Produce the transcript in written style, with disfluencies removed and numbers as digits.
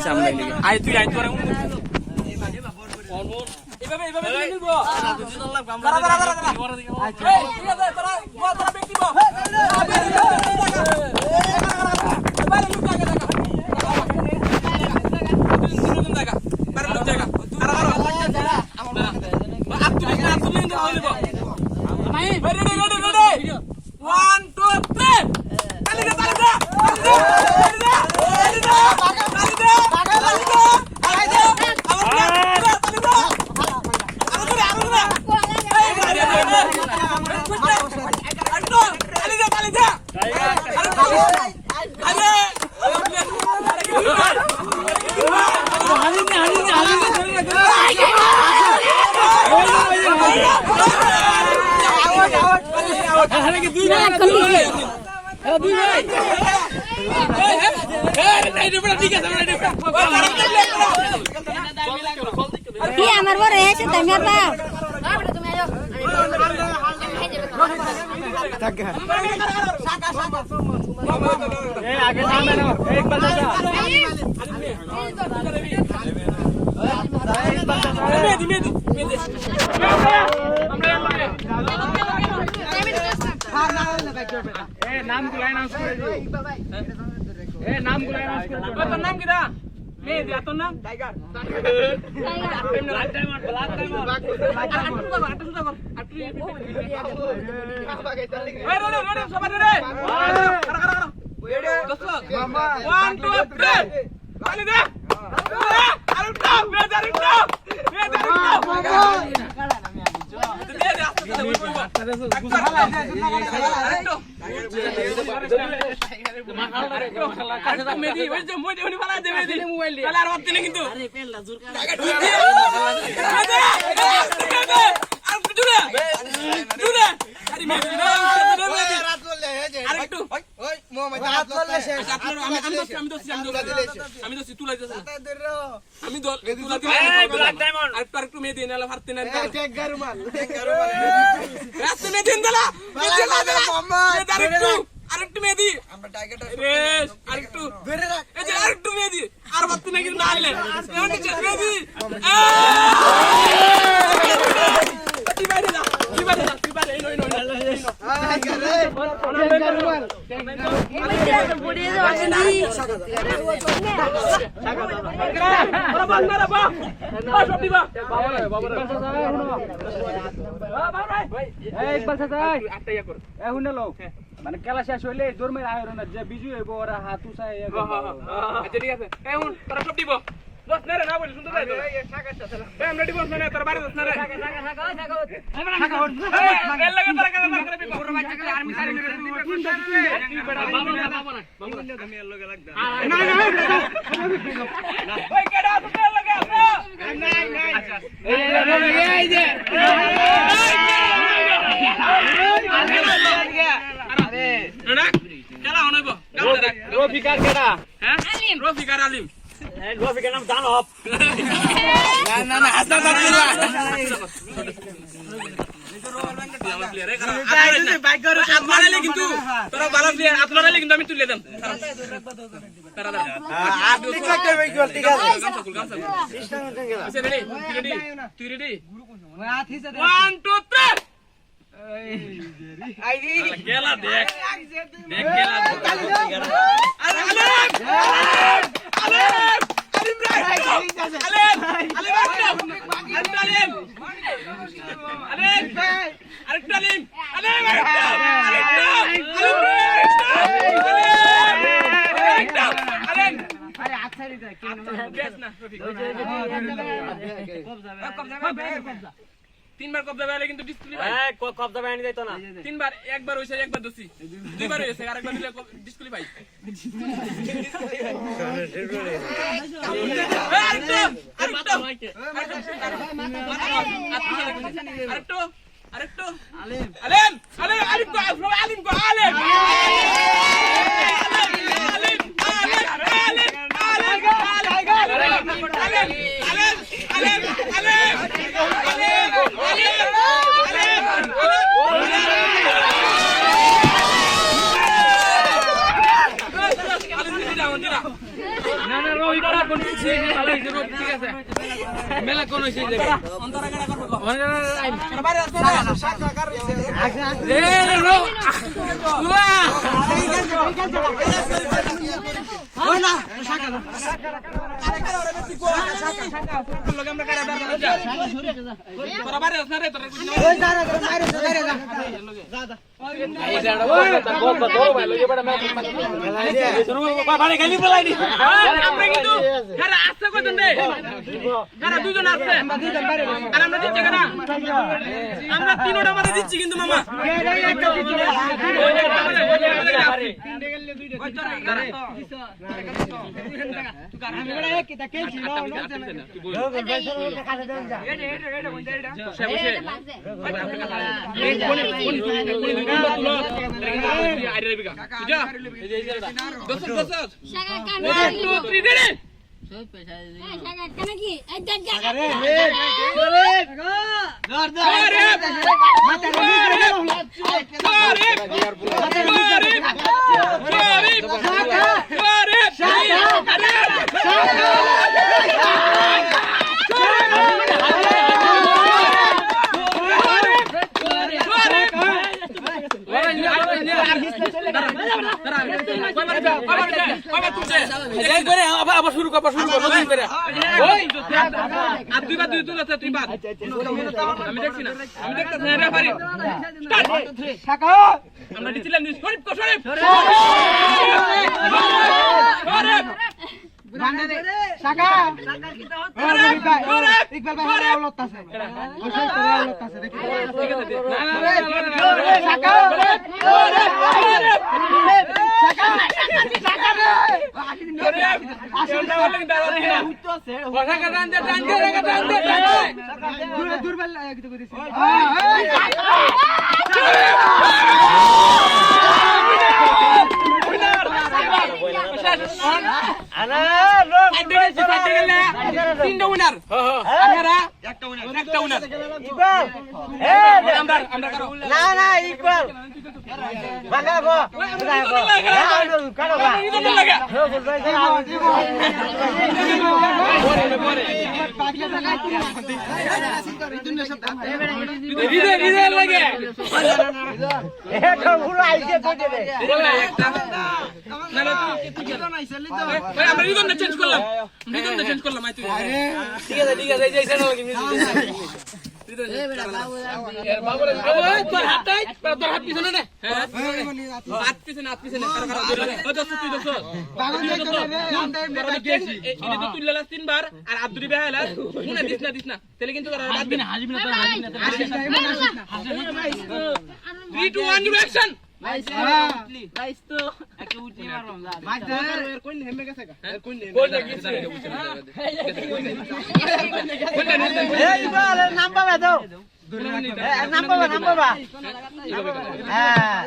সামনে নিবি আয় তুই আয় তোরা এভাবে এভাবে নিব দাঁড়া দাঁড়া দাঁড়া এই ঠিক আছে তোরা তোরা ব্যক্তি বল বাইরে লোক জায়গা জায়গা বাইরে লোক জায়গা ready 1 2 3 তালি দে আমার বড় এসে তুমি পাও आगे सामने रहो एक बंदा नाम बुलाए ना नाम बुलाए ना तो नाम किधर नहीं दिया तो नाम टाइगर মানে খেলা শেষ হইলে জোর মেরে আয় না যে বিজু হইব ওরা হাত উঠায় আচ্ছা ঠিক আছে এখন তোরা সব দিব দোস না রে না বলি শুনতে যাই তো এই শাকা শালা এই আমরা দিব না তোর বাড়ি দোস না রে শাকা এর লাগে তোরা কেন করে বিব পুরো বাচ্চা করে আর্মি সারি করে তুই বেটা বাবা আমি এর লগে লাগদা না ওই কেডা তোর লগে আছে নাই নাই আচ্ছা এই যে খেলা হনইব রফিকার কেডা হ্যাঁ রফিকার আলিম রফিকার নাম দানব না না হাসনা দাঁড়িয়ে কিন্তু তোরা ভালো প্লেয়ার আপনারা কিন্তু আমি তুলে দেন তুই রেডি 1 2 3 খেলা দেখ দেখ খেলা তিনবার কবজা বেলে কিন্তু ডিসপ্লে ভাই কবজা বেলে যাইতো না তিনবার একবার হইছে একবার দছি দুইবার হইছে আরেকবার দিলে ডিসপ্লে ভাই আরেকটু আলেম আলেম আলেম আলিম কো আলিম কো আলেম ওই করা কোন কিছু ভালো হইছে রোড ঠিক আছে মেলা কোন হইছে এই জায়গা অন্তরা কাটা করব তোর বাইরে আসছে না শাখা কার রে রো ওই না শাখা না আরে কার ওরে বেশি কো শাখা লগে আমরা কাটা দাঁড়া যা তোর বাইরে আসছে রে তোর ওই যা রে বাইরে যা যা যা এই জায়গা বল বল ভাই লগে বড় ম্যাচ শুরু বাড়ি গালি বলাই দি আমরা কিন্তু যারা আসছে কয়জন রে যারা দুইজন আসছে আমরা দুইজন বাইরে আর আমরা দিচ্ছি কেন আমরা তিনটা মাঝে দিচ্ছি কিন্তু মামা একটা দিচ্ছি ওই একটা মাঝে তিনটে গেলে দুইটা ওই তোরা গারে তুই গারে আমি বড় কি তা খেলছি না তুই বল এটা কোনটা এটা সে বসে এই কোন তুলো আইরে বিকা যা দশ শাখা কান 1 2 3 রে শাখা কান কি এই দেখ আরে ধর আরে মাথা আবার শুরু কর নতুন করে ওই আর দুইবার দুই তুলতে তুই বাদ আমি দেখছি না আমি দেখতেছি না রেফারি স্টার্ট শাখা আমরা দিছিলাম নিউজ শরীফ কো শরীফ বান্দে দে শাখা ইকবাল ভাই আউলতাছে ওই তোরে আউলতাছে দেখি ঠিক আছে না শাখা শাখা রে আসলে বলেন দাঁড়াতে না কথা টান দে দুর্বল লাগে তো কইছিস আনা লোক তিনটা উইনার আমরা একটা উইনার ইকবাল আমরা করো না ইকবাল ভাগা গো কারো গা ইদন লাগা পরে রিদে লাগে একটা পুরো আইছে কই দেবে একটা না ভাই আমরা রিদন চেঞ্জ করলাম আই তুই ঠিক আছে এই চ্যানেল লাগে বাবু তোর হাত পিছনে না হাত পিছনে ও দোস্ত তুই দোস্ত এটা তো তুই লাস তিনবার আর আব্দুরি বেহালা শুনে দিস না তাহলে কিন্তু হাসবি না 3 2 1 অ্যাকশন গাইস তো একটা উঠি মারলাম যা মাস্টার কোন হেমে গেছে কোন গেছে এই বল নাম্বার দাও নাম্বার হ্যাঁ